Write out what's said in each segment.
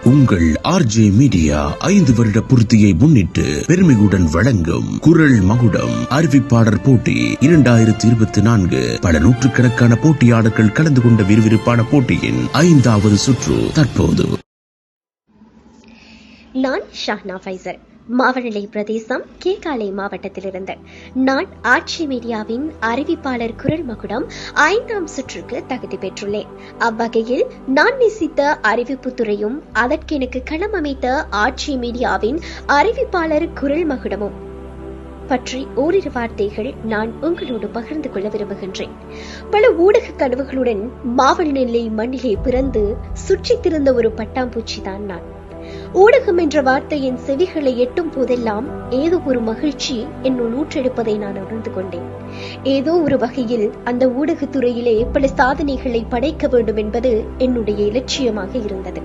உங்கள் RJ media 5 வருட பூர்த்தியை முன்னிட்டு பெருமையுடன் வழங்கும் குரல் மகுடம் அறிவிப்பாளர் போட்டி 2024. பல நூற்றுக்கணக்கான போட்டியாளர்கள் கலந்து கொண்ட விறுவிறுப்பான போட்டியின் 5வது சுற்று தற்போது. நான் ஷாஹ்னா ஃபைசல், மாவனல்லை பிரதேசம் கேகாலை மாவட்டத்திலிருந்து. நான் ஆட்சி மீடியாவின் அறிவிப்பாளர் குரல் மகுடம் 5ஆம் சுற்றுக்கு தகுதி பெற்றுள்ளேன். அவ்வகையில் நான் நேசித்த அறிவிப்பு துறையும் அதற்கெனக்கு களம் அமைத்த ஆட்சி மீடியாவின் அறிவிப்பாளர் குரல் மகுடமும் பற்றி ஓரிரு வார்த்தைகள் நான் உங்களோடு பகிர்ந்து கொள்ள விரும்புகின்றேன். பல ஊடக கனவுகளுடன் மாவனல்லை மண்ணிலே பிறந்து சுற்றித் திரிந்த ஒரு பட்டாம்பூச்சி தான் நான். ஊடகம் என்ற வார்த்தையின் செவிகளை எட்டும் போதெல்லாம் ஏதோ ஒரு மகிழ்ச்சி என்னுள் ஊற்றெடுப்பதை நான் உணர்ந்து கொண்டேன். ஏதோ ஒரு வகையில் அந்த ஊடகத்துறையிலே பல சாதனைகளை படைக்க வேண்டும் என்பது என்னுடைய இலட்சியமாக இருந்தது.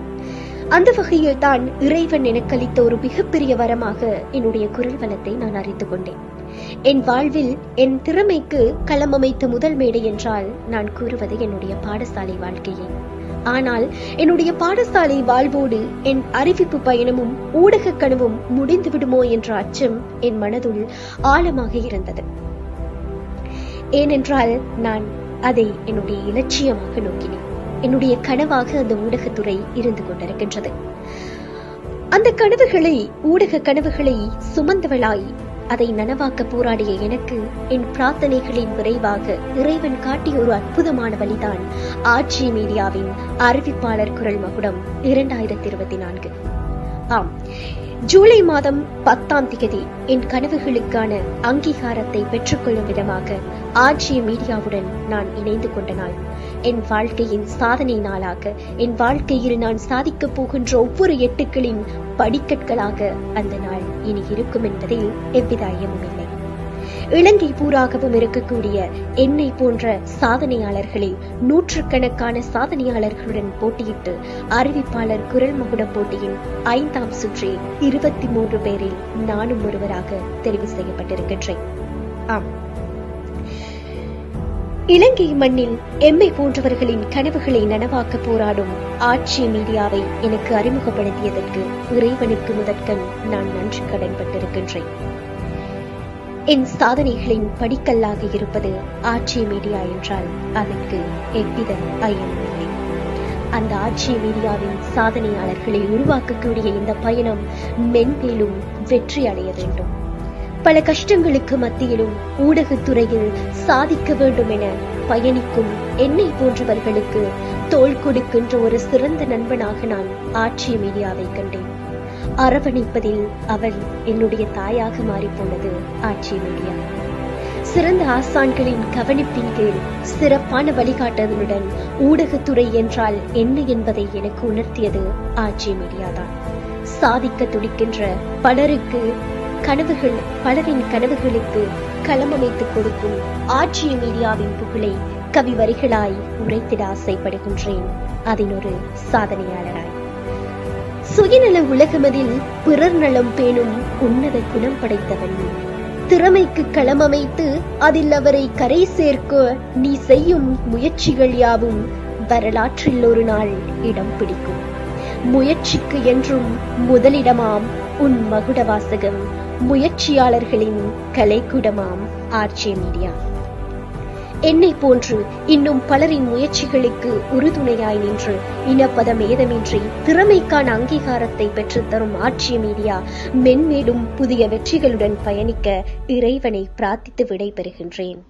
அந்த வகையில் தான் இறைவன் எனக்களித்த ஒரு மிகப்பெரிய வரமாக என்னுடைய குரல் வளத்தை நான் அறிந்து கொண்டேன். என் வாழ்வில் என் திறமைக்கு களம் அமைத்த முதல் மேடை என்றால் நான் கூறுவது என்னுடைய பாடசாலை வாழ்க்கையை. ஆனால் என்னுடைய பாடசாலை வாழ்வோடு என் அறிவிப்பு பயணமும் ஊடக கனவும் முடிந்து விடுமோ என்ற அச்சம் என் மனதுள் ஆழமாக இருந்தது. ஏனென்றால் நான் அதை என்னுடைய இலட்சியமாக நோக்கினேன். என்னுடைய கனவாக அந்த ஊடகத்துறை இருந்து கொண்டிருக்கின்றது. அந்த கனவுகளை, ஊடக கனவுகளை சுமந்தவளாய் அதை நனவாக்க போராடிய எனக்கு என் பிரார்த்தனைகளின் விரைவாக இறைவன் காட்டிய ஒரு அற்புதமான வழிதான் ஆட்சி மீடியாவின் அறிவிப்பாளர் குரல் மகுடம் 2024. ஆம், ஜூலை மாதம் 10ஆம் தேதி என் கனவுகளுக்கான அங்கீகாரத்தை பெற்றுக்கொள்ளும் விதமாக ஆட்சி மீடியாவுடன் நான் இணைந்து கொண்ட நாள் என் வாழ்க்கையின் சாதனை நாளாக, என் வாழ்க்கையில் நான் சாதிக்கப் போகின்ற ஒவ்வொரு எட்டுக்களின் படிக்கற்களாக அந்த நாள் இனி இருக்கும் என்பதில் எவ்வித ஐயமும் இல்லை. இலங்கை பூராகவும் இருக்கக்கூடிய என்னை போன்ற சாதனையாளர்களில் நூற்றுக்கணக்கான சாதனையாளர்களுடன் போட்டியிட்டு அறிவிப்பாளர் குரல் மகுட போட்டியின் 5ஆம் சுற்றில் 23 பேரில் நானும் ஒருவராக தெரிவு செய்யப்பட்டிருக்கின்றேன். ஆம், இலங்கை மண்ணில் எம்மை போன்றவர்களின் கனவுகளை நனவாக்க போராடும் ஆட்சி மீடியாவை எனக்கு அறிமுகப்படுத்தியதற்கு இறைவனுக்கு முதற்கண் நான் நன்றி கடன்பட்டிருக்கின்றேன். என் சாதனைகளின் படிக்கல்லாக இருப்பது ஆட்சி மீடியா என்றால் அதற்கு எவ்வித ஐயமும் இல்லை. அந்த ஆட்சி மீடியாவின் சாதனையாளர்களை உருவாக்கக்கூடிய இந்த பயணம் மென்மேலும் வெற்றி அடைய வேண்டும். பல கஷ்டங்களுக்கு மத்தியிலும் ஊடகத்துறையில் சாதிக்க வேண்டும் என பயணிக்கும் என்னை போன்றவர்களுக்கு தோள் கொடுக்கின்ற ஒரு சிறந்த நண்பனாக நான் ஆட்சி மீடியாவை கண்டேன். அரவணைப்பதில் அவள் என்னுடைய தாயாக மாறிப்போனது ஆட்சி மீடியா. சிறந்த ஆசான்களின் கவனிப்பின் கீழ் சிறப்பான வழிகாட்டுதலுடன் ஊடகத்துறை என்றால் என்ன என்பதை எனக்கு உணர்த்தியது ஆட்சி மீடியா தான். சாதிக்க துடிக்கின்ற பலருக்கு பலரின் கனவுகளுக்கு களமமைத்துக் கொடுக்கும் ஆட்சி மீடியாவின் புகழை கவி வரிகளாய் உரைத்திட ஆசைப்படுகின்றேன். அதன் ஒரு சாதனையாளராய். சுயநல உலகமதில் பிறர் நலம் பேணும் உன்னத குணம் படைத்தவன். திறமைக்கு களமமைத்து அதில் அவரை கரை சேர்க்க நீ செய்யும் முயற்சிகள் யாவும் வரலாற்றில் ஒரு நாள் இடம் பிடிக்கும். முயற்சிக்கு என்றும் முதலிடமாம் உன் மகுட வாசகம், முயற்சியாளர்களின் கலைக்கூடமாம் ஆர்ஜே மீடியா. என்னை போன்று இன்னும் பலரின் முயற்சிகளுக்கு உறுதுணையாய் நின்று இனப்பதம் ஏதமின்றி திறமைக்கான அங்கீகாரத்தை பெற்றுத்தரும் ஆட்சி மீடியா மென்மேலும் புதிய வெற்றிகளுடன் பயணிக்க இறைவனை பிரார்த்தித்து விடைபெறுகின்றேன்.